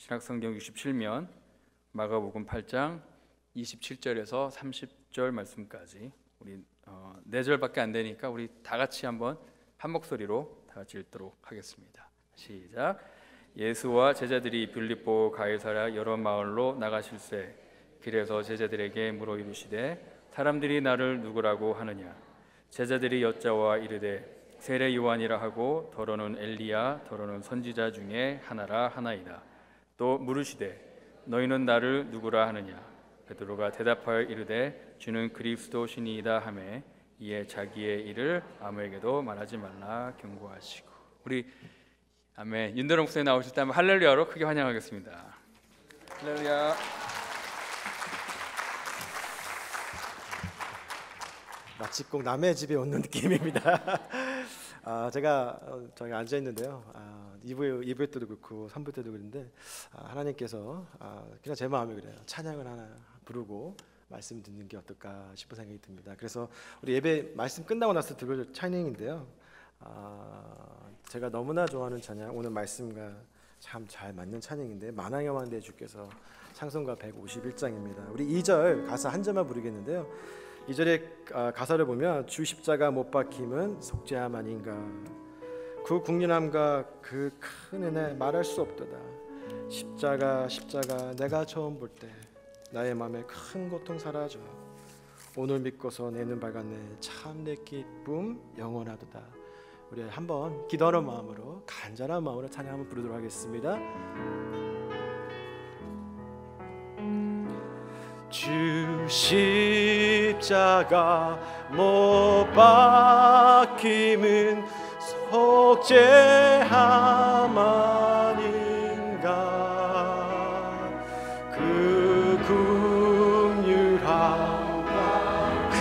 신약성경 67면 마가복음 8장 27절에서 30절 말씀까지 우리 4절밖에 안 되니까 우리 다 같이 한번 한 목소리로 다 같이 읽도록 하겠습니다. 시작. 예수와 제자들이 빌립보 가이사랴 여러 마을로 나가실새 길에서 제자들에게 물어 이르시되 사람들이 나를 누구라고 하느냐. 제자들이 여짜와 이르되 세례 요한이라 하고 더러는 엘리야 더러는 선지자 중에 하나라 하나이다. 또 물으시되 너희는 나를 누구라 하느냐. 베드로가 대답하여 이르되 주는 그리스도시니이다 하매 이에 자기의 일을 아무에게도 말하지 말라 경고하시고. 우리 아멘. 윤대롱 목사님 나오실 때 한번 할렐루야로 크게 환영하겠습니다. 할렐루야. 마치 꼭 남의 집에 오는 느낌입니다. 제가 저기 앉아 있는데요. 2부 때도 그렇고 3부 때도 그런데 하나님께서 그냥 제 마음이 그래요. 찬양을 하나 부르고 말씀 듣는 게 어떨까 싶은 생각이 듭니다. 그래서 우리 예배 말씀 끝나고 나서 들을 찬양인데요. 제가 너무나 좋아하는 찬양, 오늘 말씀과 참 잘 맞는 찬양인데 만왕의 대주께서 찬송가 151장입니다. 우리 2절 가사 한 절만 부르겠는데요. 2절의 가사를 보면 주 십자가 못 박힘은 속죄함 아닌가. 그 국률함과 그 큰 은혜 말할 수 없도다. 십자가 내가 처음 볼 때 나의 마음에 큰 고통 사라져. 오늘 믿고서 내는 밝았네. 참 내 기쁨 영원하도다. 우리 한번 기도하는 마음으로 간절한 마음으로 찬양 한번 부르도록 하겠습니다. 주 십자가 못 박힘은 속죄함 아닌가. 그 긍휼함과 그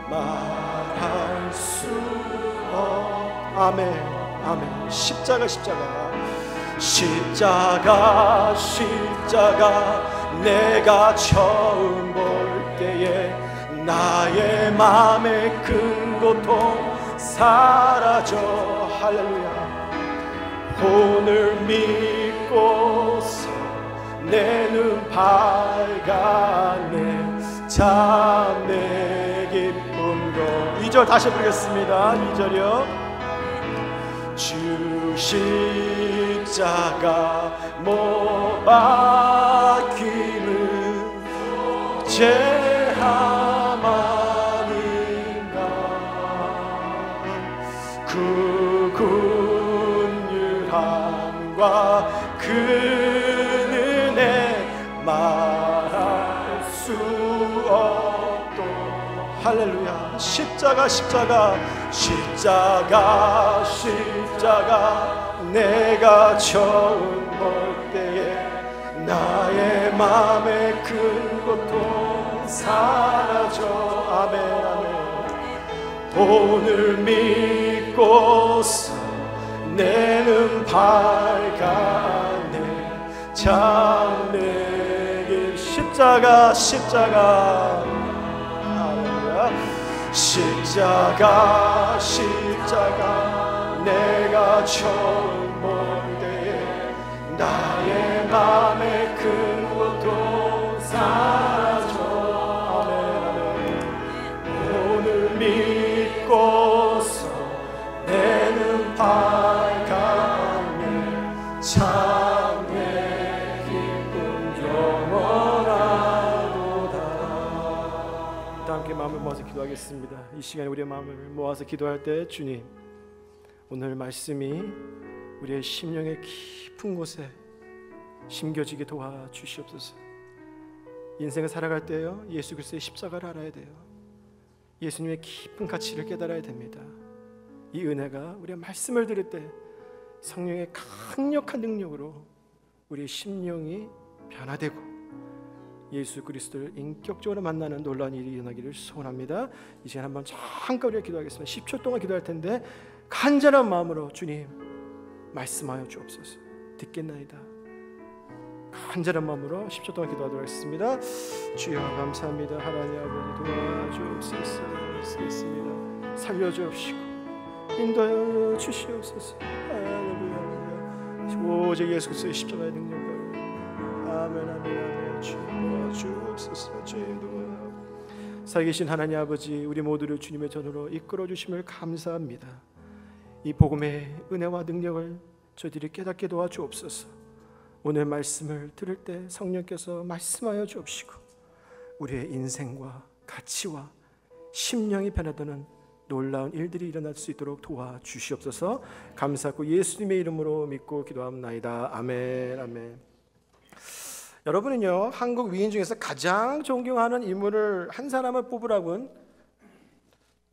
말할 수 아멘 아멘. 십자가 내가 처음 볼 때에 나의 마음의 큰 고통 사라져. 할렐루야. 오늘 믿고서 내 눈 밝았네. 참 내 기쁨도. 2절 다시 부르겠습니다. 2절이요. 주 십자가 못 박힘은 속죄함 아닌가. 그 긍휼함과 그 은혜 말할 수 없도. 할렐루야. 십자가 내가 처음 볼 때에 나의 마음의 큰 고통 사라져. 아멘 아멘. 오늘 믿고서 내 눈 밝았네. 참 내 길. 십자가 내가 처음 볼 때에 나의 마음의 큰 고통 사라져. 아멘 아멘. 오늘 믿고서 내 눈 밝았네. 참 내 기쁨 영원하도다. 다 함께 마음을 모아서 기도하겠습니다. 이 시간에 우리의 마음을 모아서 기도할 때 주님, 오늘 말씀이 우리의 심령의 깊은 곳에 심겨지게 도와주시옵소서. 인생을 살아갈 때요, 예수 그리스도의 십자가를 알아야 돼요. 예수님의 깊은 가치를 깨달아야 됩니다. 이 은혜가 우리가 말씀을 들을 때 성령의 강력한 능력으로 우리의 심령이 변화되고 예수 그리스도를 인격적으로 만나는 놀라운 일이 일어나기를 소원합니다. 이 시간 한번 잠깐 우리가 기도하겠습니다. 10초 동안 기도할 텐데 간절한 마음으로 주님 말씀하여 주옵소서. 듣겠나이다. 간절한 마음으로 10초 동안 기도하도록 하겠습니다. 주여 감사합니다. 하나님 아버지 도와주옵소서. 쓰겠습니다. 살려주옵시고 인도하여 주시옵소서. 할렐루야. 오직 예수 그리스도의 십자가의 능력을. 아멘 아멘 아멘. 주 도와주옵소서. 주여. 살아계신 하나님 아버지, 우리 모두를 주님의 전으로 이끌어 주심을 감사합니다. 이 복음의 은혜와 능력을 저희들이 깨닫게 도와주옵소서. 오늘 말씀을 들을 때 성령께서 말씀하여 주옵시고 우리의 인생과 가치와 심령이 변화되는 놀라운 일들이 일어날 수 있도록 도와주시옵소서. 감사하고 예수님의 이름으로 믿고 기도합나이다. 아멘 아멘. 여러분은요, 한국 위인 중에서 가장 존경하는 인물을 한 사람을 뽑으라고는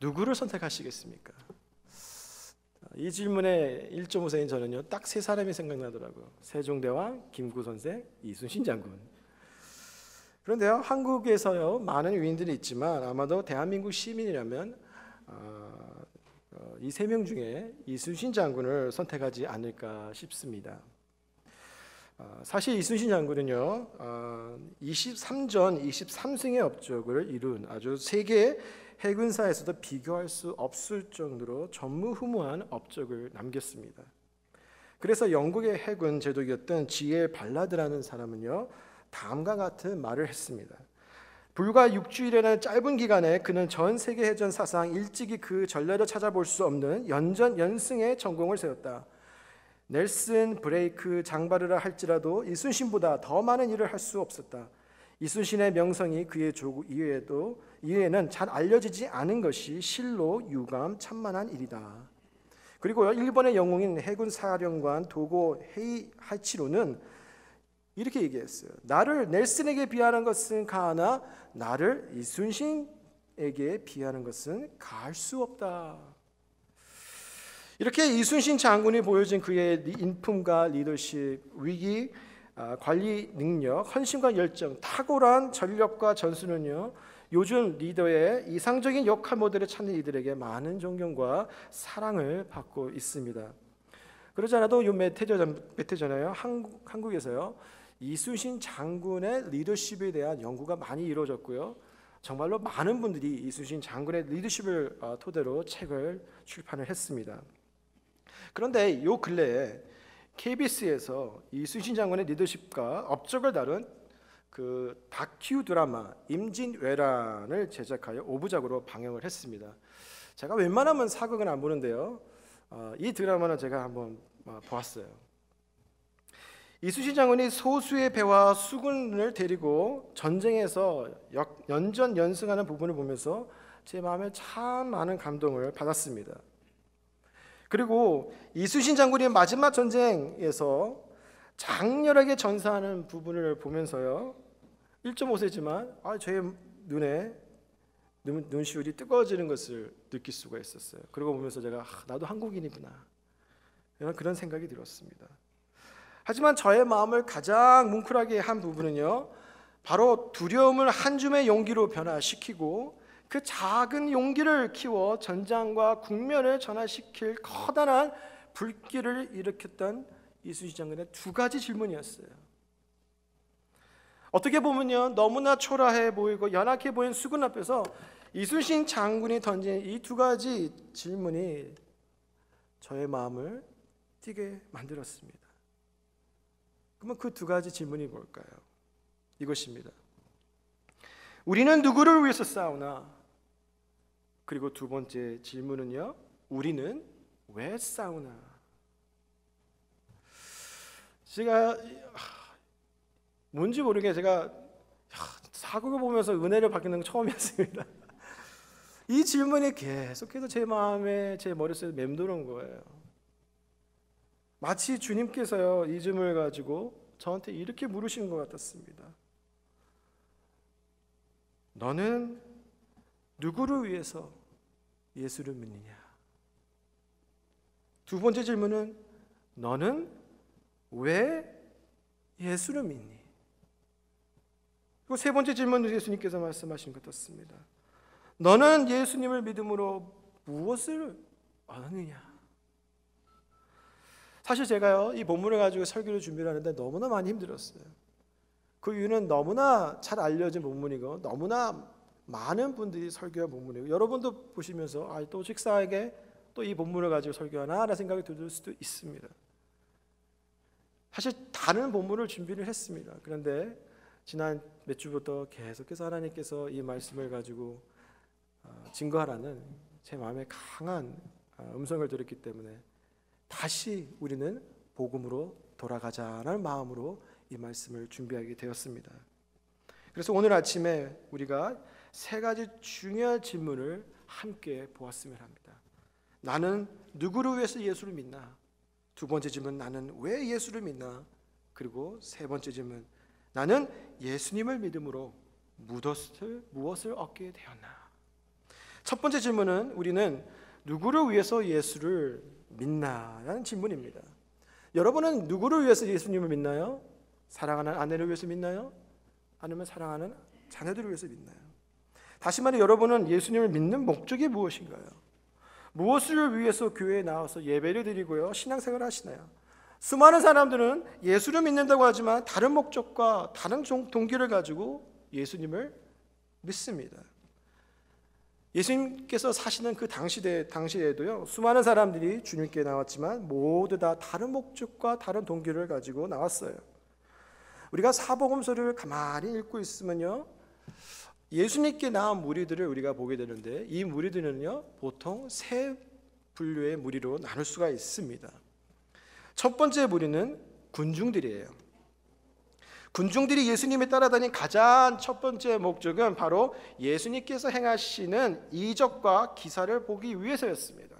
누구를 선택하시겠습니까? 이 질문에 1.5세인 저는요, 딱 세 사람이 생각나더라고요. 세종대왕, 김구 선생, 이순신 장군. 그런데요, 한국에서요 많은 위인들이 있지만 아마도 대한민국 시민이라면 이 세 명 중에 이순신 장군을 선택하지 않을까 싶습니다. 사실 이순신 장군은요 23전 23승의 업적을 이룬 아주 세계 해군사에서도 비교할 수 없을 정도로 전무후무한 업적을 남겼습니다. 그래서 영국의 해군 제독이었던 G.L. 발라드라는 사람은요 다음과 같은 말을 했습니다. 불과 6주일이라는 짧은 기간에 그는 전 세계 해전 사상 일찍이 그 전례를 찾아볼 수 없는 연전연승의 전공을 세웠다. 넬슨, 브레이크, 장바르라 할지라도 이순신보다 더 많은 일을 할 수 없었다. 이순신의 명성이 그의 조국 이외에는 잘 알려지지 않은 것이 실로 유감 천만한 일이다. 그리고 일본의 영웅인 해군 사령관 도고 헤이하치로는 이렇게 얘기했어요. 나를 넬슨에게 비하하는 것은 가하나 나를 이순신에게 비하하는 것은 가할 수 없다. 이렇게 이순신 장군이 보여준 그의 인품과 리더십, 위기 관리 능력, 헌신과 열정, 탁월한 전력과 전수는요 요즘 리더의 이상적인 역할 모델을 찾는 이들에게 많은 존경과 사랑을 받고 있습니다. 그러지 않아도 몇 해 전에요 한국에서요 이순신 장군의 리더십에 대한 연구가 많이 이루어졌고요. 정말로 많은 분들이 이순신 장군의 리더십을 토대로 책을 출판을 했습니다. 그런데 요 근래에 KBS에서 이순신 장군의 리더십과 업적을 다룬 그 다큐 드라마 임진왜란을 제작하여 5부작으로 방영을 했습니다. 제가 웬만하면 사극은 안 보는데요. 이 드라마는 제가 한번 보았어요. 이순신 장군이 소수의 배와 수군을 데리고 전쟁에서 연전연승하는 부분을 보면서 제 마음에 참 많은 감동을 받았습니다. 그리고 이순신 장군이 마지막 전쟁에서 장렬하게 전사하는 부분을 보면서요 1.5세지만 제 눈에 눈시울이 뜨거워지는 것을 느낄 수가 있었어요. 그러고 보면서 제가 나도 한국인이구나 그런 생각이 들었습니다. 하지만 저의 마음을 가장 뭉클하게 한 부분은요 바로 두려움을 한 줌의 용기로 변화시키고 그 작은 용기를 키워 전장과 국면을 전환시킬 커다란 불길을 일으켰던 이순신 장군의 두 가지 질문이었어요. 어떻게 보면요 너무나 초라해 보이고 연약해 보이는 수군 앞에서 이순신 장군이 던진 이 두 가지 질문이 저의 마음을 뛰게 만들었습니다. 그러면 그 두 가지 질문이 뭘까요? 이것입니다. 우리는 누구를 위해서 싸우나? 그리고 두 번째 질문은요, 우리는 왜 싸우나? 제가 뭔지 모르게 제가 사극을 보면서 은혜를 받는 건 처음이었습니다. 이 질문이 계속해서 제 마음에, 제 머릿속에 맴도는 거예요. 마치 주님께서요 이 질문을 가지고 저한테 이렇게 물으시는 것 같았습니다. 너는 누구를 위해서 예수를 믿느냐? 두 번째 질문은 너는 왜 예수를 믿니? 그리고 세 번째 질문은 예수님께서 말씀하신 것 같습니다. 너는 예수님을 믿음으로 무엇을 얻느냐? 사실 제가요 이 본문을 가지고 설교를 준비를 하는데 너무나 많이 힘들었어요. 그 이유는 너무나 잘 알려진 본문이고 너무나 많은 분들이 설교한 본문이고 여러분도 보시면서 또 식사에게 또 이 본문을 가지고 설교하나 라는 생각이 들 수도 있습니다. 사실 다른 본문을 준비를 했습니다. 그런데 지난 몇 주부터 계속해서 하나님께서 이 말씀을 가지고 증거하라는 제 마음에 강한 음성을 들었기 때문에 다시 우리는 복음으로 돌아가자라는 마음으로 이 말씀을 준비하게 되었습니다. 그래서 오늘 아침에 우리가 세 가지 중요한 질문을 함께 보았으면 합니다. 나는 누구를 위해서 예수를 믿나? 두 번째 질문, 나는 왜 예수를 믿나? 그리고 세 번째 질문, 나는 예수님을 믿음으로 무엇을 얻게 되었나? 첫 번째 질문은 우리는 누구를 위해서 예수를 믿나? 라는 질문입니다. 여러분은 누구를 위해서 예수님을 믿나요? 사랑하는 아내를 위해서 믿나요? 아니면 사랑하는 자녀들을 위해서 믿나요? 다시 말해 여러분은 예수님을 믿는 목적이 무엇인가요? 무엇을 위해서 교회에 나와서 예배를 드리고요, 신앙생활을 하시나요? 수많은 사람들은 예수를 믿는다고 하지만 다른 목적과 다른 동기를 가지고 예수님을 믿습니다. 예수님께서 사시는 그 당시에도요, 수많은 사람들이 주님께 나왔지만 모두 다 다른 목적과 다른 동기를 가지고 나왔어요. 우리가 사복음서를 가만히 읽고 있으면요, 예수님께 나온 무리들을 우리가 보게 되는데 이 무리들은요 보통 세 분류의 무리로 나눌 수가 있습니다. 첫 번째 무리는 군중들이에요. 군중들이 예수님을 따라다닌 가장 첫 번째 목적은 바로 예수님께서 행하시는 이적과 기사를 보기 위해서였습니다.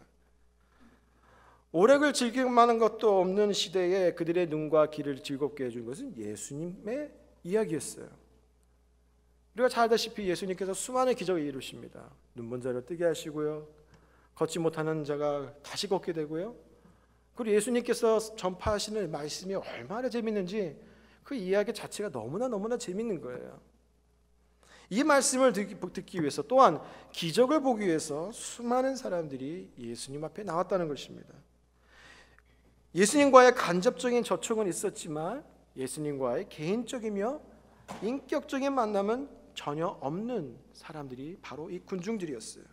오락을 즐기만한 것도 없는 시대에 그들의 눈과 귀를 즐겁게 해준 것은 예수님의 이야기였어요. 우리가 잘 알다시피 예수님께서 수많은 기적을 이루십니다. 눈먼 자를 뜨게 하시고요, 걷지 못하는 자가 다시 걷게 되고요, 그리고 예수님께서 전파하시는 말씀이 얼마나 재밌는지 그 이야기 자체가 너무나 재밌는 거예요. 이 말씀을 듣기 위해서 또한 기적을 보기 위해서 수많은 사람들이 예수님 앞에 나왔다는 것입니다. 예수님과의 간접적인 접촉은 있었지만 예수님과의 개인적이며 인격적인 만남은 전혀 없는 사람들이 바로 이 군중들이었어요.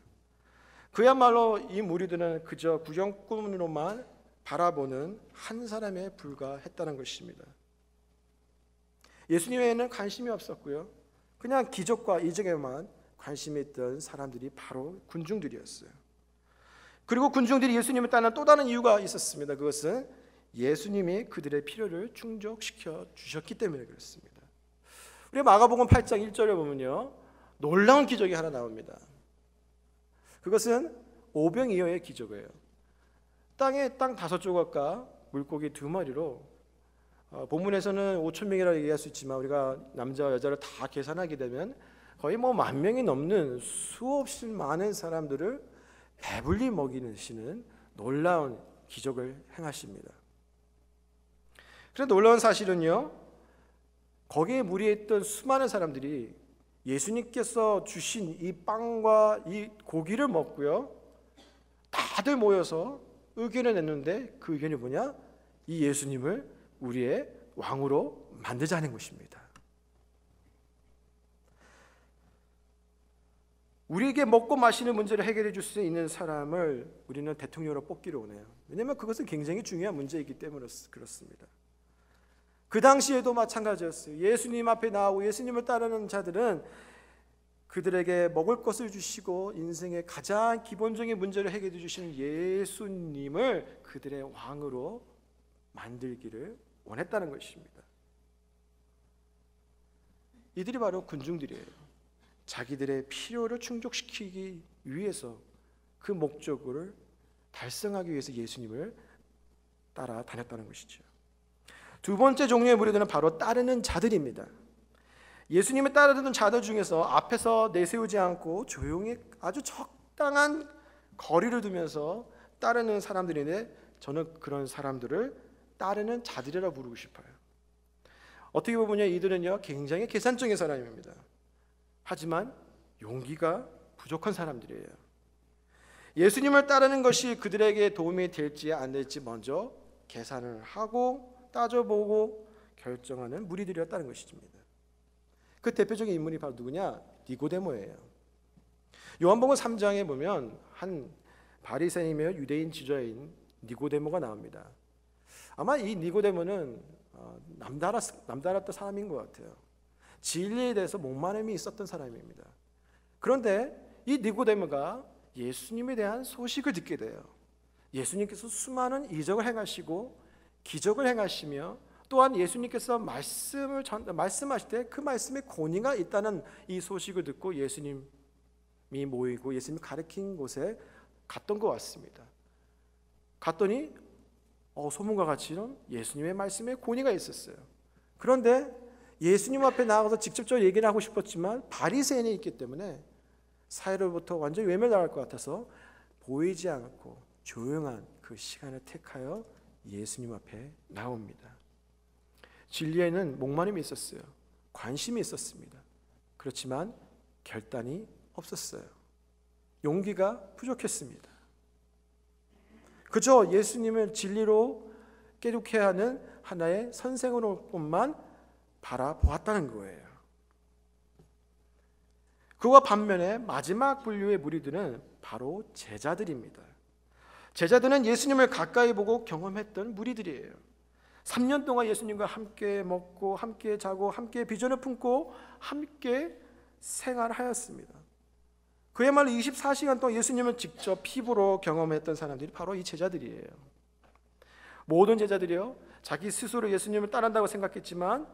그야말로 이 무리들은 그저 구경꾼으로만 바라보는 한 사람에 불과했다는 것입니다. 예수님에는 관심이 없었고요, 그냥 기적과 이적에만 관심이 있던 사람들이 바로 군중들이었어요. 그리고 군중들이 예수님을 따르는 또 다른 이유가 있었습니다. 그것은 예수님이 그들의 필요를 충족시켜 주셨기 때문에 그렇습니다. 우리 마가복음 8장 1절에 보면요, 놀라운 기적이 하나 나옵니다. 그것은 오병이어의 기적이에요. 땅에 땅 5조각과 물고기 2마리로 본문에서는 5,000명이라고 얘기할 수 있지만 우리가 남자와 여자를 다 계산하게 되면 거의 10,000명이 넘는 수없이 많은 사람들을 배불리 먹이시는 놀라운 기적을 행하십니다. 그런데 놀라운 사실은요, 거기에 무리했던 수많은 사람들이 예수님께서 주신 이 빵과 이 고기를 먹고요, 다들 모여서 의견을 냈는데 그 의견이 뭐냐? 이 예수님을 우리의 왕으로 만들자는 것입니다. 우리에게 먹고 마시는 문제를 해결해 줄 수 있는 사람을 우리는 대통령으로 뽑기를 원해요. 왜냐하면 그것은 굉장히 중요한 문제이기 때문에 그렇습니다. 그 당시에도 마찬가지였어요. 예수님 앞에 나오고 예수님을 따르는 자들은 그들에게 먹을 것을 주시고 인생의 가장 기본적인 문제를 해결해 주시는 예수님을 그들의 왕으로 만들기를 원했다는 것입니다. 이들이 바로 군중들이에요. 자기들의 필요를 충족시키기 위해서 그 목적을 달성하기 위해서 예수님을 따라다녔다는 것이죠. 두 번째 종류의 무리들은 바로 따르는 자들입니다. 예수님을 따르는 자들 중에서 앞에서 내세우지 않고 조용히 아주 적당한 거리를 두면서 따르는 사람들인데 저는 그런 사람들을 따르는 자들이라 부르고 싶어요. 어떻게 보면 이들은요 굉장히 계산적인 사람입니다. 하지만 용기가 부족한 사람들이에요. 예수님을 따르는 것이 그들에게 도움이 될지 안 될지 먼저 계산을 하고 따져보고 결정하는 무리들이었다는 것입니다. 그 대표적인 인물이 바로 누구냐? 니고데모예요. 요한복음 3장에 보면 한 바리새인이며 유대인 지도자인 니고데모가 나옵니다. 아마 이 니고데모는 남달랐던 사람인 것 같아요. 진리에 대해서 목마름이 있었던 사람입니다. 그런데 이 니고데모가 예수님에 대한 소식을 듣게 돼요. 예수님께서 수많은 이적을 행하시고 기적을 행하시며 또한 예수님께서 말씀하실 때 그 말씀에 권위가 있다는 이 소식을 듣고 예수님이 모이고 예수님이 가르친 곳에 갔던 것 같습니다. 갔더니 소문과 같이는 예수님의 말씀에 권위가 있었어요. 그런데 예수님 앞에 나가서 직접적으로 얘기를 하고 싶었지만 바리새인이 있기 때문에 사회로부터 완전히 외면당할 것 같아서 보이지 않고 조용한 그 시간을 택하여 예수님 앞에 나옵니다. 진리에는 목마름이 있었어요. 관심이 있었습니다. 그렇지만 결단이 없었어요. 용기가 부족했습니다. 그저 예수님을 진리로 깨닫게 하는 하나의 선생으로만 바라보았다는 거예요. 그와 반면에 마지막 분류의 무리들은 바로 제자들입니다. 제자들은 예수님을 가까이 보고 경험했던 무리들이에요. 3년 동안 예수님과 함께 먹고 함께 자고 함께 비전을 품고 함께 생활하였습니다. 그야말로 24시간 동안 예수님을 직접 피부로 경험했던 사람들이 바로 이 제자들이에요. 모든 제자들이요, 자기 스스로 예수님을 따른다고 생각했지만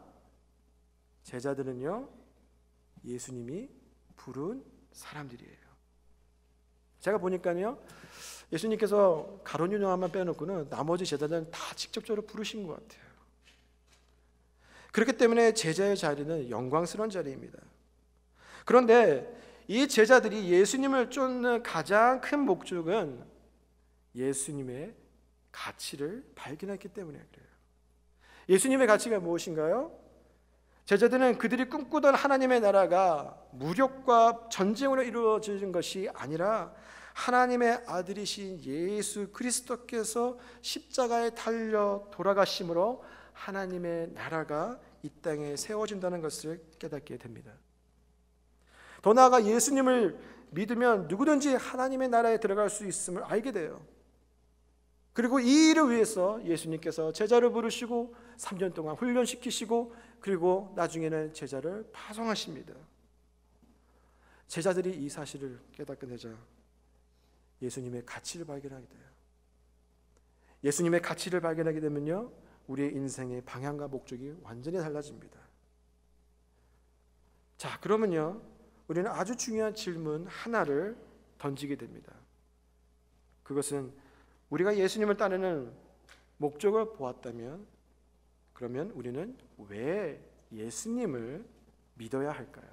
제자들은요, 예수님이 부른 사람들이에요. 제가 보니까요, 예수님께서 가룟 유다만 빼놓고는 나머지 제자들은 다 직접적으로 부르신 것 같아요. 그렇기 때문에 제자의 자리는 영광스러운 자리입니다. 그런데 이 제자들이 예수님을 쫓는 가장 큰 목적은 예수님의 가치를 발견했기 때문에 그래요. 예수님의 가치가 무엇인가요? 제자들은 그들이 꿈꾸던 하나님의 나라가 무력과 전쟁으로 이루어지는 것이 아니라 하나님의 아들이신 예수 그리스도께서 십자가에 달려 돌아가심으로 하나님의 나라가 이 땅에 세워진다는 것을 깨닫게 됩니다. 더 나아가 예수님을 믿으면 누구든지 하나님의 나라에 들어갈 수 있음을 알게 돼요. 그리고 이 일을 위해서 예수님께서 제자를 부르시고 3년 동안 훈련시키시고 그리고 나중에는 제자를 파송하십니다. 제자들이 이 사실을 깨닫게 되자 예수님의 가치를 발견하게 돼요. 예수님의 가치를 발견하게 되면요, 우리의 인생의 방향과 목적이 완전히 달라집니다. 자, 그러면요, 우리는 아주 중요한 질문 하나를 던지게 됩니다. 그것은 우리가 예수님을 따르는 목적을 보았다면 그러면 우리는 왜 예수님을 믿어야 할까요?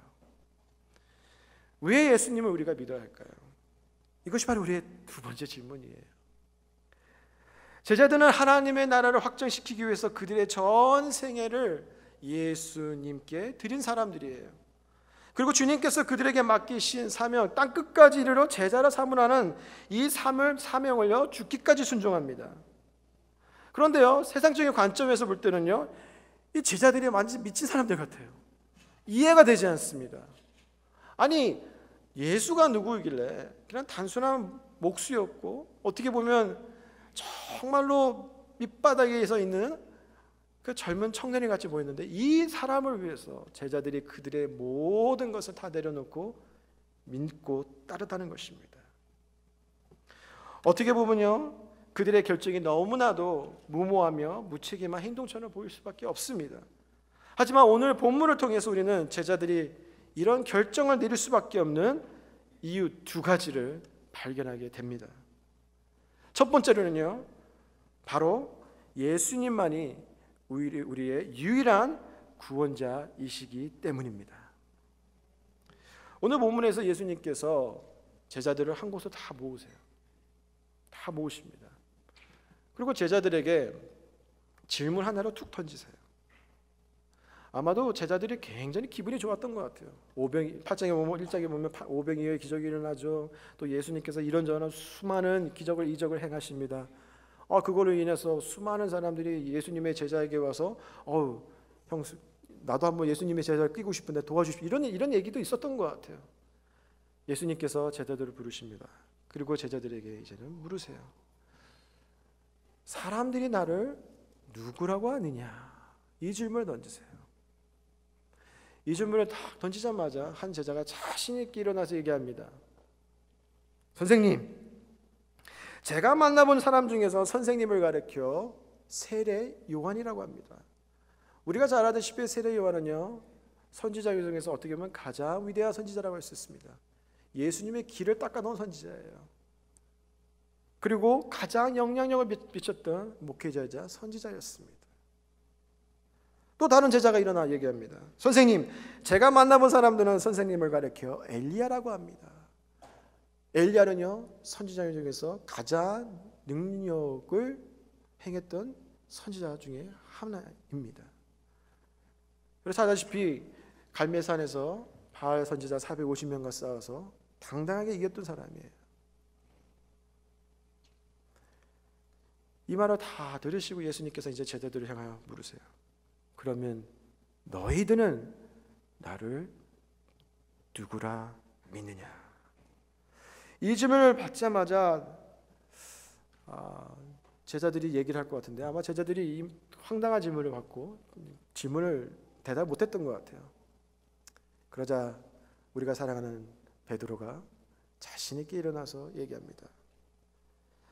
왜 예수님을 우리가 믿어야 할까요? 이것이 바로 우리의 두 번째 질문이에요. 제자들은 하나님의 나라를 확장시키기 위해서 그들의 전 생애를 예수님께 드린 사람들이에요. 그리고 주님께서 그들에게 맡기신 사명, 땅끝까지 이르러 제자라 삼으라는 이 사명을요, 죽기까지 순종합니다. 그런데요, 세상적인 관점에서 볼 때는요, 이 제자들이 완전 미친 사람들 같아요. 이해가 되지 않습니다. 아니, 예수가 누구이길래 그냥 단순한 목수였고 어떻게 보면 정말로 밑바닥에 서 있는 그 젊은 청년이 같이 보였는데 이 사람을 위해서 제자들이 그들의 모든 것을 다 내려놓고 믿고 따르다는 것입니다. 어떻게 보면요, 그들의 결정이 너무나도 무모하며 무책임한 행동처럼 보일 수밖에 없습니다. 하지만 오늘 본문을 통해서 우리는 제자들이 이런 결정을 내릴 수밖에 없는 이유 두 가지를 발견하게 됩니다. 첫 번째로는요, 바로 예수님만이 우리의 유일한 구원자이시기 때문입니다. 오늘 본문에서 예수님께서 제자들을 한 곳으로 다 모으세요. 다 모으십니다. 그리고 제자들에게 질문 하나로 툭 던지세요. 아마도 제자들이 굉장히 기분이 좋았던 것 같아요. 8장에 보면 1장에 보면 오병이어의 기적이 일어나죠. 또 예수님께서 이런저런 수많은 기적을 이적을 행하십니다. 그걸로 인해서 수많은 사람들이 예수님의 제자에게 와서 형 나도 한번 예수님의 제자를 끼고 싶은데 도와주십시오. 이런 얘기도 있었던 것 같아요. 예수님께서 제자들을 부르십니다. 그리고 제자들에게 이제는 물으세요. 사람들이 나를 누구라고 하느냐? 이 질문을 던지세요. 이 질문을 딱 던지자마자 한 제자가 자신 있게 일어나서 얘기합니다. 선생님, 제가 만나본 사람 중에서 선생님을 가르쳐 세례 요한이라고 합니다. 우리가 잘 아다시피 세례 요한은요, 선지자 중에서 어떻게 보면 가장 위대한 선지자라고 할 수 있습니다. 예수님의 길을 닦아놓은 선지자예요. 그리고 가장 영향력을 미쳤던 목회자이자 선지자였습니다. 또 다른 제자가 일어나 얘기합니다. 선생님, 제가 만나본 사람들은 선생님을 가리켜 엘리야라고 합니다. 엘리야는요, 선지자 중에서 가장 능력을 행했던 선지자 중에 하나입니다. 그래서 아다시피 갈멜산에서 바알 선지자 450명과 싸워서 당당하게 이겼던 사람이에요. 이 말을 다 들으시고 예수님께서 이제 제자들을 향하여 물으세요. 그러면 너희들은 나를 누구라 믿느냐? 이 질문을 받자마자 제자들이 얘기를 할 것 같은데, 아마 제자들이 이 황당한 질문을 받고 질문을 대답 못했던 것 같아요. 그러자 우리가 사랑하는 베드로가 자신 있게 일어나서 얘기합니다.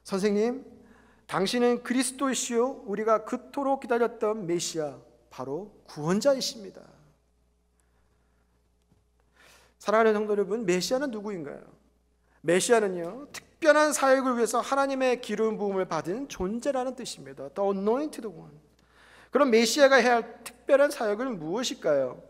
선생님, 당신은 그리스도이시요 우리가 그토록 기다렸던 메시아, 바로 구원자이십니다. 사랑하는 성도 여러분, 메시아는 누구인가요? 메시아는요, 특별한 사역을 위해서 하나님의 기름 부음을 받은 존재라는 뜻입니다. The anointed one. 그럼 메시아가 해야 할 특별한 사역은 무엇일까요?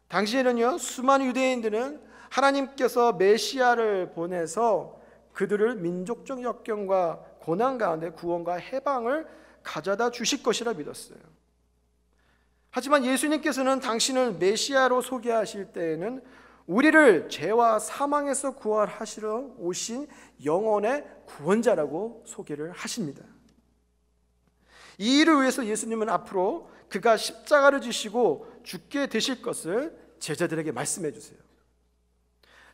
당시에는요, 수많은 유대인들은 하나님께서 메시아를 보내서 그들을 민족적 역경과 고난 가운데 구원과 해방을 가져다 주실 것이라 믿었어요. 하지만 예수님께서는 당신을 메시아로 소개하실 때에는 우리를 죄와 사망에서 구원하시러 오신 영혼의 구원자라고 소개를 하십니다. 이 일을 위해서 예수님은 앞으로 그가 십자가를 지시고 죽게 되실 것을 제자들에게 말씀해 주세요.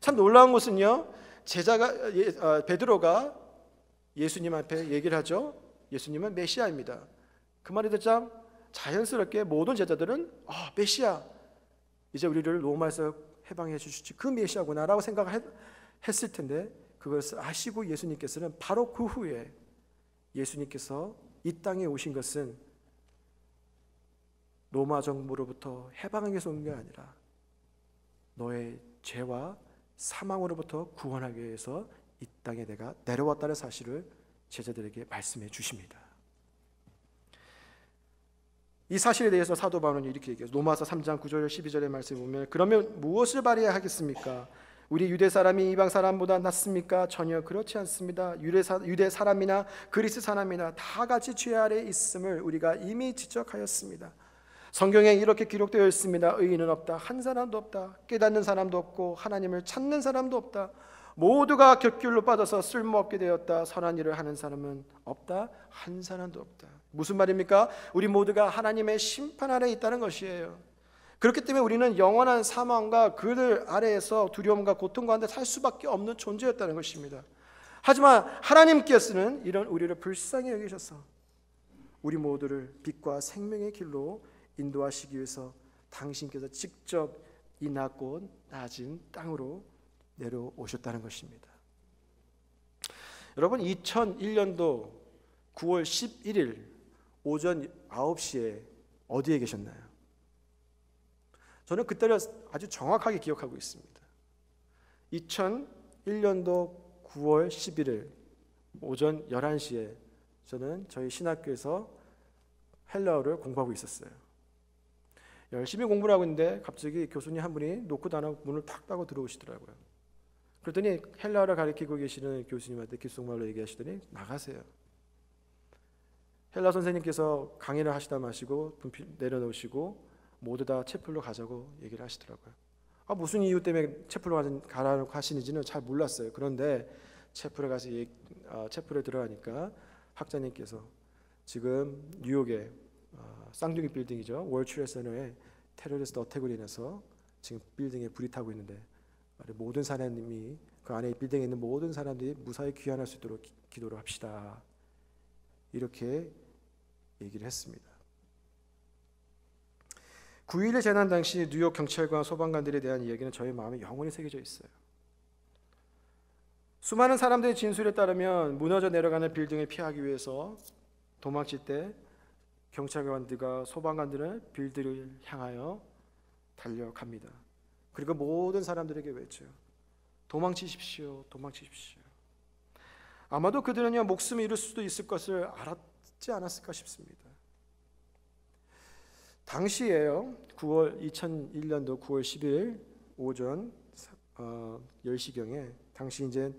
참 놀라운 것은요, 베드로가 예수님 앞에 얘기를 하죠. 예수님은 메시아입니다. 그 말이 듣자 자연스럽게 모든 제자들은 메시아, 이제 우리를 로마에서 해방해 주시지 그 메시아구나라고 생각했을 텐데, 그것을 아시고 예수님께서는 바로 그 후에 예수님께서 이 땅에 오신 것은 로마 정부로부터 해방하기 위해서 온 게 아니라 너의 죄와 사망으로부터 구원하기 위해서 이 땅에 내가 내려왔다는 사실을 제자들에게 말씀해 주십니다. 이 사실에 대해서 사도 바울은 이렇게 얘기해요. 로마서 3장 9절 12절의 말씀을 보면, 그러면 무엇을 바라야 하겠습니까? 우리 유대 사람이 이방 사람보다 낫습니까? 전혀 그렇지 않습니다. 유대 사람이나 그리스 사람이나 다 같이 죄 아래 있음을 우리가 이미 지적하였습니다. 성경에 이렇게 기록되어 있습니다. 의인은 없다, 한 사람도 없다. 깨닫는 사람도 없고 하나님을 찾는 사람도 없다. 모두가 곁길로 빠져서 쓸모없게 되었다. 선한 일을 하는 사람은 없다, 한 사람도 없다. 무슨 말입니까? 우리 모두가 하나님의 심판 아래 있다는 것이에요. 그렇기 때문에 우리는 영원한 사망과 그들 아래에서 두려움과 고통 가운데 살 수밖에 없는 존재였다는 것입니다. 하지만 하나님께서는 이런 우리를 불쌍히 여기셔서 우리 모두를 빛과 생명의 길로 인도하시기 위해서 당신께서 직접 이 낮고 낮은 땅으로 내려오셨다는 것입니다. 여러분, 2001년도 9월 11일 오전 9시에 어디에 계셨나요? 저는 그때를 아주 정확하게 기억하고 있습니다. 2001년도 9월 11일 오전 11시에 저는 저희 신학교에서 헬라어를 공부하고 있었어요. 열심히 공부를 하고 있는데 갑자기 교수님 한 분이 노크도 안 하고 문을 탁 따고 들어오시더라고요. 그랬더니 헬라어를 가르치고 계시는 교수님한테 귓속말로 얘기하시더니 나가세요. 헬라 선생님께서 강의를 하시다 마시고 분필 내려놓으시고 모두 다 채플로 가자고 얘기를 하시더라고요. 무슨 이유 때문에 채플로 가라고 하시는지는 잘 몰랐어요. 그런데 채플에 가서 채플에 들어가니까 학자님께서 지금 뉴욕의 쌍둥이 빌딩이죠, 월드 트레이드 센터에 테러리스트 어택으로 인해서 지금 빌딩에 불이 타고 있는데 모든 사람이 그 안에 빌딩에 있는 모든 사람들이 무사히 귀환할 수 있도록 기도를 합시다, 이렇게 얘기를 했습니다. 9.11 재난 당시 뉴욕 경찰관 소방관들에 대한 이야기는 저희 마음에 영원히 새겨져 있어요. 수많은 사람들의 진술에 따르면 무너져 내려가는 빌딩을 피하기 위해서 도망칠 때 경찰관들과 소방관들은 빌딩을 향하여 달려갑니다. 그리고 모든 사람들에게 외쳐요. 도망치십시오. 도망치십시오. 아마도 그들은요 목숨을 잃을 수도 있을 것을 알았지 않았을까 싶습니다. 당시에요 2001년도 9월 10일 오전 10시경에 당시 이제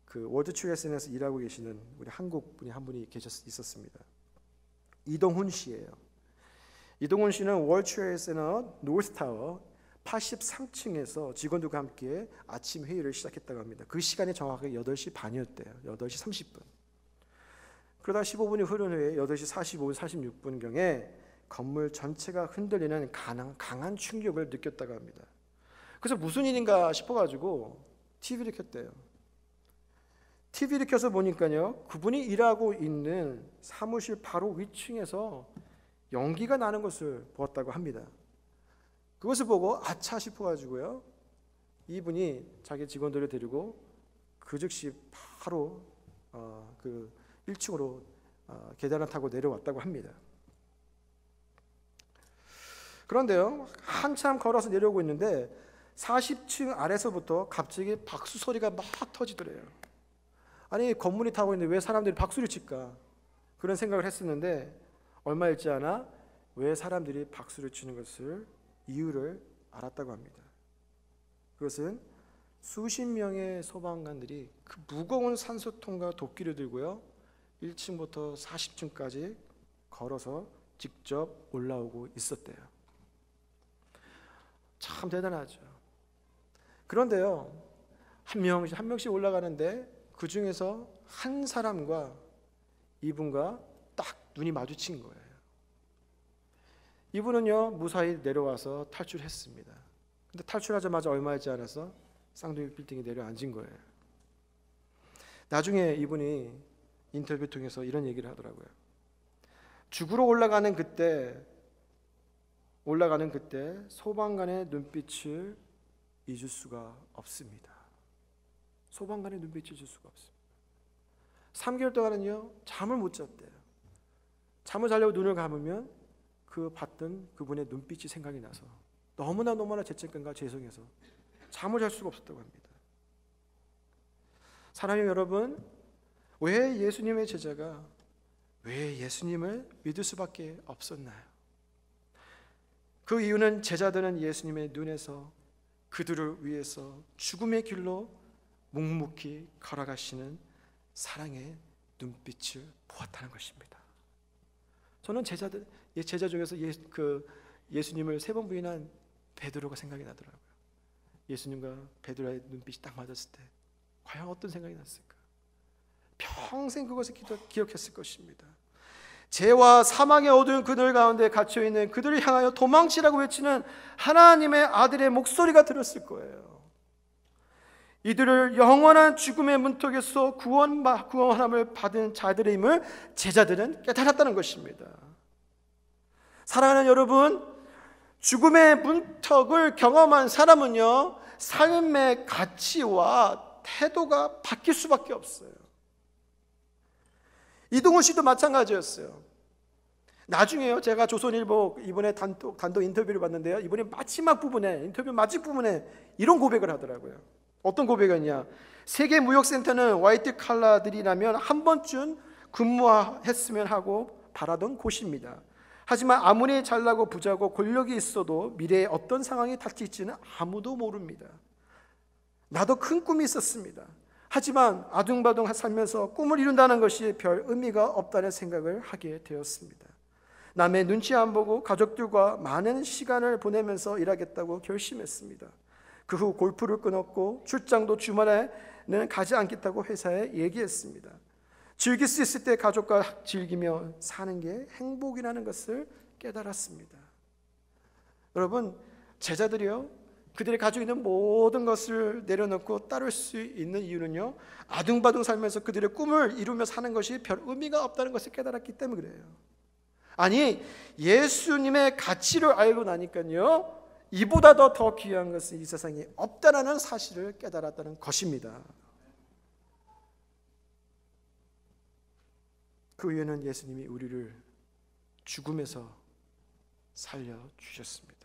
그 월드 트레이드 센터에서 일하고 계시는 우리 한국 분이 한 분이 있었습니다. 이동훈 씨예요. 이동훈 씨는 월드 트레이드 센터 노스타워 83층에서 직원들과 함께 아침 회의를 시작했다고 합니다. 그 시간이 정확하게 8시 반이었대요. 8시 30분. 그러다 15분이 흐른 후에 8시 45분, 46분경에 건물 전체가 흔들리는 강한 충격을 느꼈다고 합니다. 그래서 무슨 일인가 싶어가지고 TV를 켰대요. TV를 켜서 보니까요, 그분이 일하고 있는 사무실 바로 위층에서 연기가 나는 것을 보았다고 합니다. 그것을 보고 아차 싶어가지고요, 이분이 자기 직원들을 데리고 그 즉시 바로 그 1층으로 계단을 타고 내려왔다고 합니다. 그런데요, 한참 걸어서 내려오고 있는데 40층 아래서부터 갑자기 박수 소리가 막 터지더래요. 아니, 건물이 타고 있는데 왜 사람들이 박수를 칠까? 그런 생각을 했었는데 얼마 있지 않아 왜 사람들이 박수를 치는 것을 이유를 알았다고 합니다. 그것은 수십 명의 소방관들이 그 무거운 산소통과 도끼를 들고요 1층부터 40층까지 걸어서 직접 올라오고 있었대요. 참 대단하죠. 그런데요, 한 명씩 올라가는데 그 중에서 한 사람과 이분과 딱 눈이 마주친 거예요. 이분은요 무사히 내려와서 탈출했습니다. 근데 탈출하자마자 얼마 있지 않아서 쌍둥이 빌딩에 내려앉은 거예요. 나중에 이분이 인터뷰 통해서 이런 얘기를 하더라고요. 죽으러 올라가는 그때 소방관의 눈빛을 잊을 수가 없습니다. 소방관의 눈빛을 잊을 수가 없습니다. 3개월 동안은요 잠을 못 잤대요. 잠을 자려고 눈을 감으면 그 봤던 그분의 눈빛이 생각이 나서 너무나 죄책감과 죄송해서 잠을 잘 수가 없었다고 합니다. 사랑하는 여러분, 왜 예수님의 제자가 왜 예수님을 믿을 수밖에 없었나요? 그 이유는 제자들은 예수님의 눈에서 그들을 위해서 죽음의 길로 묵묵히 걸어가시는 사랑의 눈빛을 보았다는 것입니다. 저는 제자 중에서 예수님을 3번 부인한 베드로가 생각이 나더라고요. 예수님과 베드로의 눈빛이 딱 맞았을 때 과연 어떤 생각이 났을까? 평생 그것을 기억했을 것입니다. 죄와 사망의 어두운 그늘 가운데 갇혀있는 그들을 향하여 도망치라고 외치는 하나님의 아들의 목소리가 들었을 거예요. 이들을 영원한 죽음의 문턱에서 구원함을 받은 자들의 힘을 제자들은 깨달았다는 것입니다. 사랑하는 여러분, 죽음의 문턱을 경험한 사람은요 삶의 가치와 태도가 바뀔 수밖에 없어요. 이동훈 씨도 마찬가지였어요. 나중에요 제가 조선일보 이번에 단독 인터뷰를 봤는데요, 이번에 인터뷰 마지막 부분에 이런 고백을 하더라고요. 어떤 고백이었냐? 세계 무역센터는 화이트 칼라들이라면 한 번쯤 근무했으면 하고 바라던 곳입니다. 하지만 아무리 잘나고 부자고 권력이 있어도 미래에 어떤 상황이 닥칠지는 아무도 모릅니다. 나도 큰 꿈이 있었습니다. 하지만 아둥바둥 살면서 꿈을 이룬다는 것이 별 의미가 없다는 생각을 하게 되었습니다. 남의 눈치 안 보고 가족들과 많은 시간을 보내면서 일하겠다고 결심했습니다. 그 후 골프를 끊었고 출장도 주말에는 가지 않겠다고 회사에 얘기했습니다. 즐길 수 있을 때 가족과 즐기며 사는 게 행복이라는 것을 깨달았습니다. 여러분, 제자들이요 그들이 가지고 있는 모든 것을 내려놓고 따를 수 있는 이유는요 아둥바둥 살면서 그들의 꿈을 이루며 사는 것이 별 의미가 없다는 것을 깨달았기 때문에 그래요. 아니, 예수님의 가치를 알고 나니까요, 이보다 더 귀한 것은 이 세상에 없다라는 사실을 깨달았다는 것입니다. 그 이유는 예수님이 우리를 죽음에서 살려주셨습니다.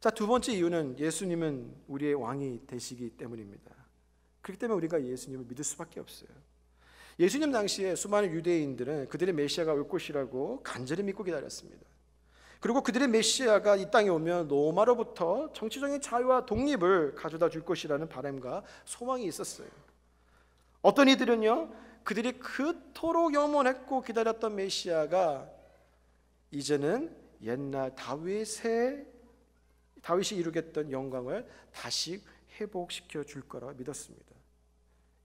자, 두 번째 이유는 예수님은 우리의 왕이 되시기 때문입니다. 그렇기 때문에 우리가 예수님을 믿을 수밖에 없어요. 예수님 당시에 수많은 유대인들은 그들의 메시아가 올 것이라고 간절히 믿고 기다렸습니다. 그리고 그들의 메시아가 이 땅에 오면 로마로부터 정치적인 자유와 독립을 가져다 줄 것이라는 바람과 소망이 있었어요. 어떤 이들은요, 그들이 그토록 염원했고 기다렸던 메시아가 이제는 옛날 다윗이 이루겠던 영광을 다시 회복시켜 줄 거라 믿었습니다.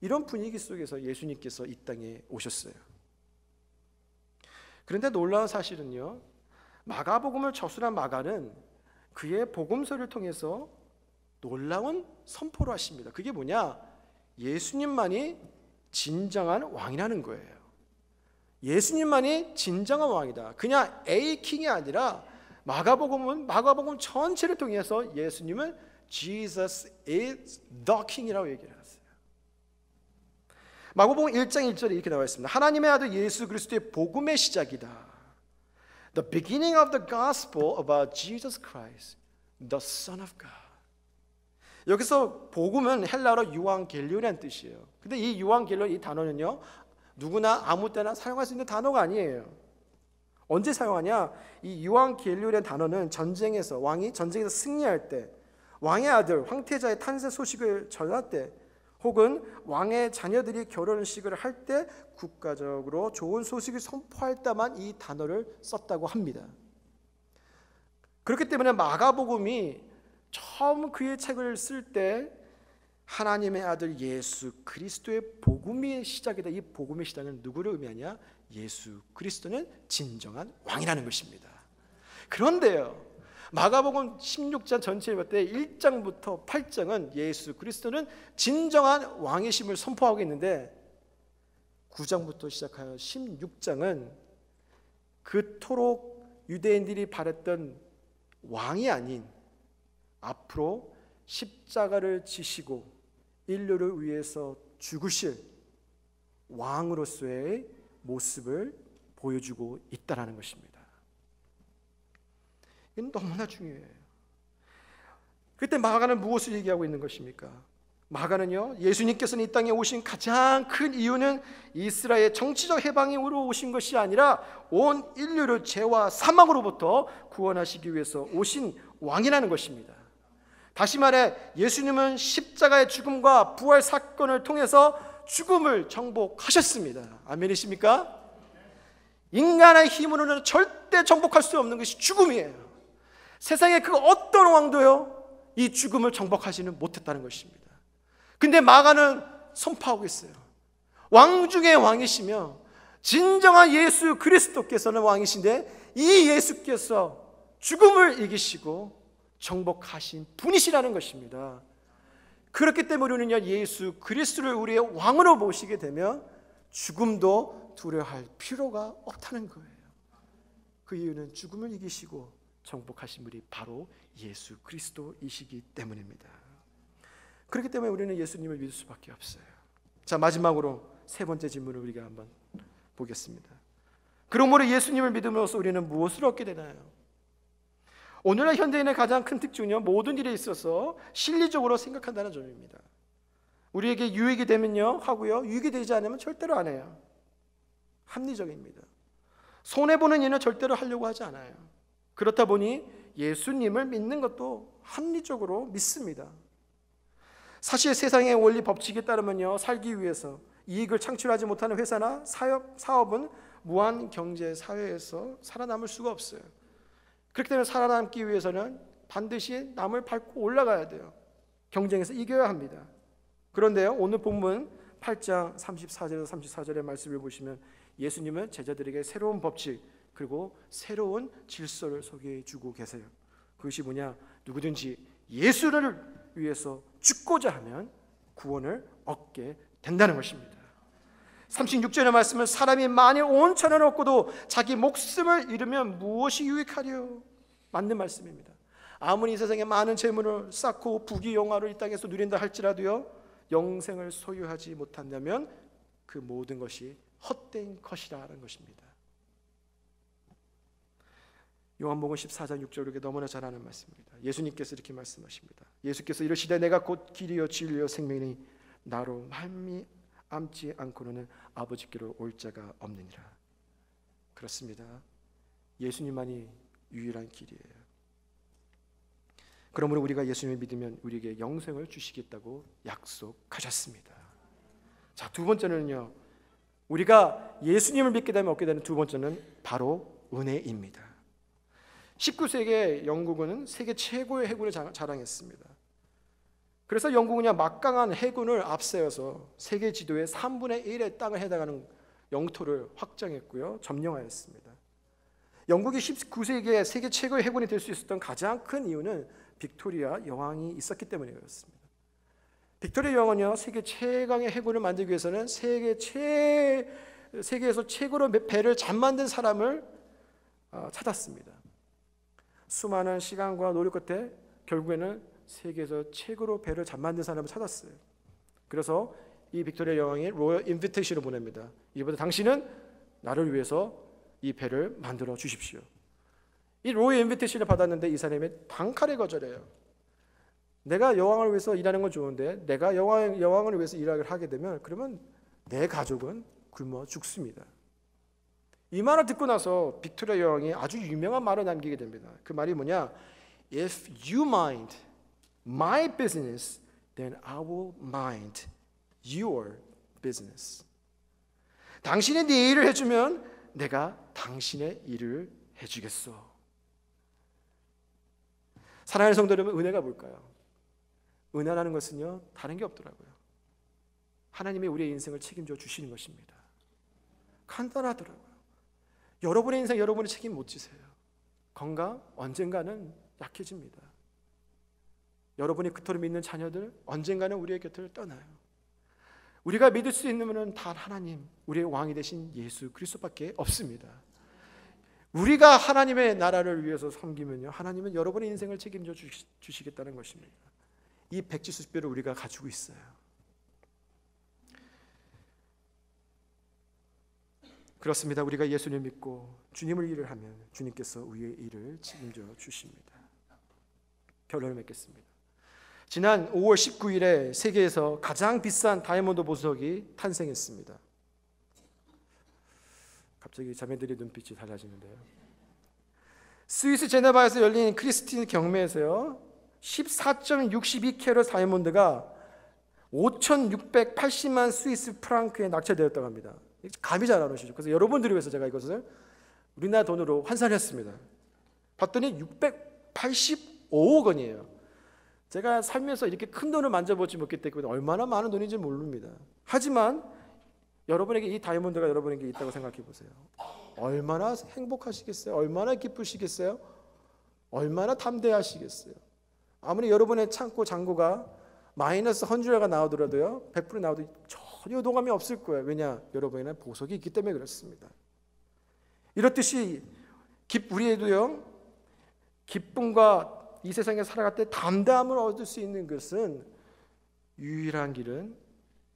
이런 분위기 속에서 예수님께서 이 땅에 오셨어요. 그런데 놀라운 사실은요, 마가복음을 저술한 마가는 그의 복음서를 통해서 놀라운 선포를 하십니다. 그게 뭐냐? 예수님만이 진정한 왕이라는 거예요. 예수님만이 진정한 왕이다. 그냥 A킹이 아니라 마가복음 전체를 통해서 예수님은 Jesus is the King이라고 얘기를 했어요. 마가복음 1장 1절에 이렇게 나와 있습니다. 하나님의 아들 예수 그리스도의 복음의 시작이다. The beginning of the gospel about Jesus Christ, the Son of God. 여기서 복음은 헬라어로 유앙겔리온이라는 뜻이에요. 근데 이 유앙겔리온 이 단어는요, 누구나 아무 때나 사용할 수 있는 단어가 아니에요. 언제 사용하냐? 이 유앙겔리온이라는 단어는 왕이 전쟁에서 승리할 때, 왕의 아들 황태자의 탄생 소식을 전할 때, 혹은 왕의 자녀들이 결혼식을 할 때 국가적으로 좋은 소식을 선포할 때만 이 단어를 썼다고 합니다. 그렇기 때문에 마가복음이 처음 그의 책을 쓸 때 하나님의 아들 예수 그리스도의 복음의 시작이다. 이 복음의 시작은 누구를 의미하냐? 예수 그리스도는 진정한 왕이라는 것입니다. 그런데요, 마가복음 16장 전체를 볼 때 1장부터 8장은 예수 그리스도는 진정한 왕이심을 선포하고 있는데 9장부터 시작하여 16장은 그토록 유대인들이 바랬던 왕이 아닌 앞으로 십자가를 지시고 인류를 위해서 죽으실 왕으로서의 모습을 보여주고 있다는 것입니다. 이건 너무나 중요해요. 그때 마가는 무엇을 얘기하고 있는 것입니까? 마가는요, 예수님께서는 이 땅에 오신 가장 큰 이유는 이스라엘의 정치적 해방으로 오신 것이 아니라 온 인류를 죄와 사망으로부터 구원하시기 위해서 오신 왕이라는 것입니다. 다시 말해 예수님은 십자가의 죽음과 부활 사건을 통해서 죽음을 정복하셨습니다. 아멘이십니까? 인간의 힘으로는 절대 정복할 수 없는 것이 죽음이에요. 세상에 그 어떤 왕도요, 이 죽음을 정복하지는 못했다는 것입니다. 근데 마가는 선포하고 있어요. 왕 중에 왕이시며 진정한 예수 그리스도께서는 왕이신데 이 예수께서 죽음을 이기시고 정복하신 분이시라는 것입니다. 그렇기 때문에 우리는요, 예수 그리스도를 우리의 왕으로 모시게 되면 죽음도 두려워할 필요가 없다는 거예요. 그 이유는 죽음을 이기시고 정복하신 분이 바로 예수 그리스도이시기 때문입니다. 그렇기 때문에 우리는 예수님을 믿을 수밖에 없어요. 자, 마지막으로 세 번째 질문을 우리가 한번 보겠습니다. 그러므로 예수님을 믿음으로써 우리는 무엇을 얻게 되나요? 오늘날 현대인의 가장 큰 특징은요, 모든 일에 있어서 실리적으로 생각한다는 점입니다. 우리에게 유익이 되면요 하고요, 유익이 되지 않으면 절대로 안 해요. 합리적입니다. 손해보는 일은 절대로 하려고 하지 않아요. 그렇다 보니 예수님을 믿는 것도 합리적으로 믿습니다. 사실 세상의 원리 법칙에 따르면요, 살기 위해서 이익을 창출하지 못하는 회사나 사업은 무한 경제 사회에서 살아남을 수가 없어요. 그렇기 때문에 살아남기 위해서는 반드시 남을 밟고 올라가야 돼요. 경쟁에서 이겨야 합니다. 그런데요, 오늘 본문 8장 34절에서 34절의 말씀을 보시면 예수님은 제자들에게 새로운 법칙 그리고 새로운 질서를 소개해 주고 계세요. 그것이 뭐냐? 누구든지 예수를 위해서 죽고자 하면 구원을 얻게 된다는 것입니다. 36절의 말씀은 사람이 만일 온 천을 얻고도 자기 목숨을 잃으면 무엇이 유익하리요? 맞는 말씀입니다. 아무리 이 세상에 많은 재물을 쌓고 부귀영화를 이 땅에서 누린다 할지라도요, 영생을 소유하지 못한다면 그 모든 것이 헛된 것이라는 것입니다. 요한복음 14장 6절, 이렇게 너무나 잘 아는 말씀입니다. 예수님께서 이렇게 말씀하십니다. 예수께서 이르시되 내가 곧 길이요 진리요 생명이니 나로 말미암지 않고는 아버지께로 올 자가 없느니라. 그렇습니다. 예수님만이 유일한 길이에요. 그러므로 우리가 예수님을 믿으면 우리에게 영생을 주시겠다고 약속하셨습니다. 자, 두 번째는요, 우리가 예수님을 믿게 되면 얻게 되는 두 번째는 바로 은혜입니다. 19세기에 영국은 세계 최고의 해군을 자랑했습니다. 그래서 영국은요, 막강한 해군을 앞세워서 세계 지도의 3분의 1의 땅을 해당하는 영토를 확장했고요, 점령하였습니다. 영국이 19세기에 세계 최고의 해군이 될 수 있었던 가장 큰 이유는 빅토리아 여왕이 있었기 때문에 그렇습니다. 빅토리아 여왕은요, 세계 최강의 해군을 만들기 위해서는 세계에서 최고로 배를 잘 만든 사람을 찾았습니다. 수많은 시간과 노력 끝에 결국에는 세계에서 최고로 배를 잘 만든 사람을 찾았어요. 그래서 이 빅토리아 여왕이 로열 인비테이션을 보냅니다. 이보다 당신은 나를 위해서 이 배를 만들어 주십시오. 이 로열 인비테이션을 받았는데 이 사람이 단칼에 거절해요. 내가 여왕을 위해서 일하는 건 좋은데 내가 여왕을 위해서 일을 하게 되면 그러면 내 가족은 굶어 죽습니다. 이 말을 듣고 나서 빅토리아 여왕이 아주 유명한 말을 남기게 됩니다. 그 말이 뭐냐? If you mind my business, then I will mind your business. 당신이 네 일을 해주면 내가 당신의 일을 해주겠소. 사랑하는 성도 여러분, 은혜가 뭘까요? 은혜라는 것은요, 다른 게 없더라고요. 하나님이 우리의 인생을 책임져 주시는 것입니다. 간단하더라고요. 여러분의 인생 여러분이 책임 못 지세요. 건강 언젠가는 약해집니다. 여러분이 그토록 믿는 자녀들 언젠가는 우리의 곁을 떠나요. 우리가 믿을 수 있는 분은 단 하나님, 우리의 왕이 되신 예수 그리스도밖에 없습니다. 우리가 하나님의 나라를 위해서 섬기면요, 하나님은 여러분의 인생을 책임져 주시겠다는 것입니다. 이 백지수표를 우리가 가지고 있어요. 그렇습니다. 우리가 예수님을 믿고 주님을 일을 하면 주님께서 우리의 일을 책임져 주십니다. 결론을 맺겠습니다. 지난 5월 19일에 세계에서 가장 비싼 다이아몬드 보석이 탄생했습니다. 갑자기 자매들의 눈빛이 달라지는데요. 스위스 제네바에서 열린 크리스틴 경매에서요, 14.62캐럿 다이아몬드가 5,680만 스위스 프랑크에 낙찰되었다고 합니다. 감이 잘 안 오시죠? 그래서 여러분들을 위해서 제가 이것을 우리나라 돈으로 환산했습니다. 봤더니 685억 원이에요. 제가 살면서 이렇게 큰 돈을 만져보지 못했기 때문에 얼마나 많은 돈인지 모릅니다. 하지만 여러분에게 이 다이아몬드가 여러분에게 있다고 생각해 보세요. 얼마나 행복하시겠어요? 얼마나 기쁘시겠어요? 얼마나 담대하시겠어요? 아무리 여러분의 창고 잔고가 마이너스 100가 나오더라도요, 100% 나와도 전혀 동감이 없을 거예요. 왜냐? 여러분에는 보석이 있기 때문에 그렇습니다. 이렇듯이 우리에도요, 기쁨과 이 세상에 살아갈 때 담대함을 얻을 수 있는 것은 유일한 길은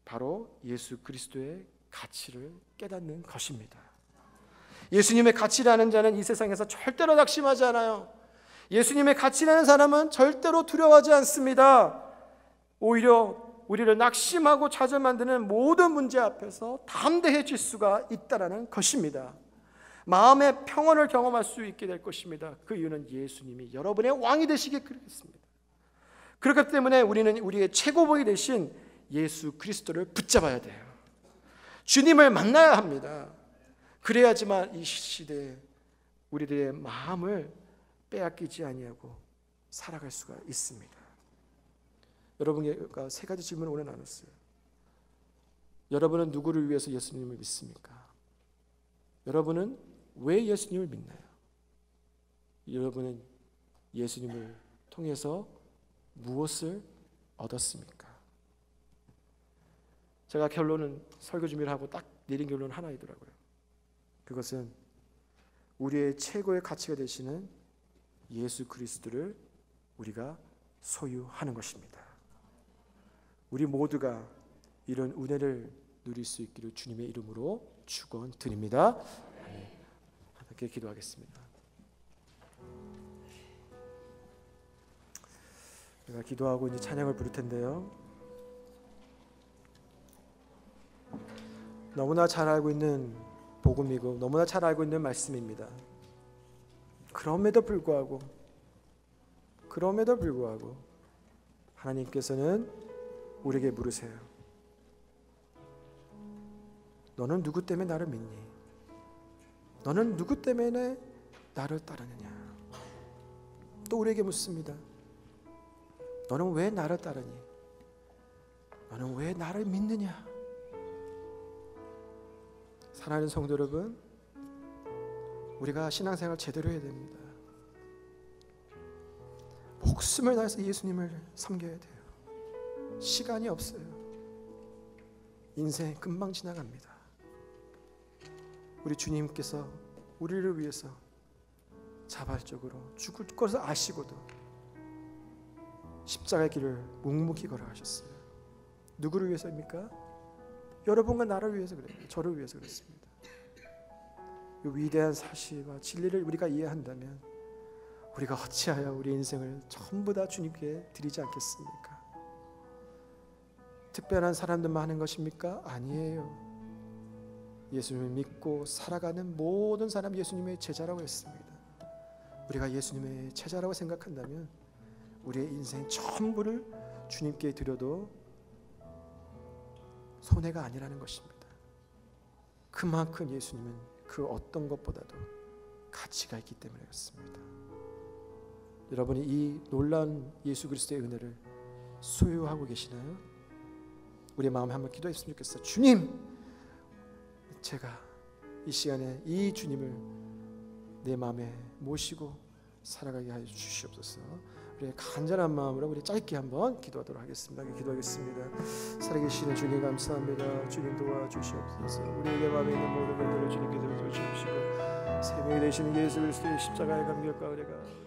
바로 예수 그리스도의 가치를 깨닫는 것입니다. 예수님의 가치를 아는 자는 이 세상에서 절대로 낙심하지 않아요. 예수님의 가치를 아는 사람은 절대로 두려워하지 않습니다. 오히려 우리를 낙심하고 좌절 만드는 모든 문제 앞에서 담대해질 수가 있다는 것입니다. 마음의 평온을 경험할 수 있게 될 것입니다. 그 이유는 예수님이 여러분의 왕이 되시게 그렇습니다. 그렇기 때문에 우리는 우리의 최고봉이 되신 예수 그리스도를 붙잡아야 돼요. 주님을 만나야 합니다. 그래야지만 이 시대에 우리들의 마음을 빼앗기지 아니하고 살아갈 수가 있습니다. 여러분과 세 가지 질문을 오늘 나눴어요. 여러분은 누구를 위해서 예수님을 믿습니까? 여러분은 왜 예수님을 믿나요? 여러분은 예수님을 통해서 무엇을 얻었습니까? 제가 결론은 설교 준비를 하고 딱 내린 결론은 하나이더라고요. 그것은 우리의 최고의 가치가 되시는 예수 그리스도를 우리가 소유하는 것입니다. 우리 모두가 이런 은혜를 누릴 수 있기를 주님의 이름으로 축원드립니다. 함께 기도하겠습니다. 우리가 기도하고 이제 찬양을 부를 텐데요. 너무나 잘 알고 있는 복음이고 너무나 잘 알고 있는 말씀입니다. 그럼에도 불구하고 하나님께서는 우리에게 물으세요. 너는 누구 때문에 나를 믿니? 너는 누구 때문에 나를 따르느냐? 또 우리에게 묻습니다. 너는 왜 나를 따르니? 너는 왜 나를 믿느냐? 사랑하는 성도 여러분, 우리가 신앙생활 제대로 해야 됩니다. 목숨을 다해서 예수님을 섬겨야 돼요. 시간이 없어요. 인생 금방 지나갑니다. 우리 주님께서 우리를 위해서 자발적으로 죽을 것을 아시고도 십자가의 길을 묵묵히 걸어가셨어요. 누구를 위해서입니까? 여러분과 나를 위해서 그래요. 저를 위해서 그렇습니다. 이 위대한 사실과 진리를 우리가 이해한다면 우리가 어찌하여 우리 인생을 전부 다 주님께 드리지 않겠습니까? 특별한 사람들만 하는 것입니까? 아니에요. 예수님을 믿고 살아가는 모든 사람 예수님의 제자라고 했습니다. 우리가 예수님의 제자라고 생각한다면 우리의 인생 전부를 주님께 드려도 손해가 아니라는 것입니다. 그만큼 예수님은 그 어떤 것보다도 가치가 있기 때문에 그렇습니다. 여러분이 이 놀라운 예수 그리스도의 은혜를 소유하고 계시나요? 우리의 마음에 한번 기도했으면 좋겠어요. 주님, 제가 이 시간에 이 주님을 내 마음에 모시고 살아가게 하여 주시옵소서. 우리의 간절한 마음으로 우리 짧게 한번 기도하도록 하겠습니다. 기도하겠습니다. 살아계시는 주님 감사합니다. 주님 도와주시옵소서. 우리에게 마음에 있는 모든 것들을 주님께서 주시옵시고 생명이 되시는 예수 그리스도의 십자가의 감격과 은혜가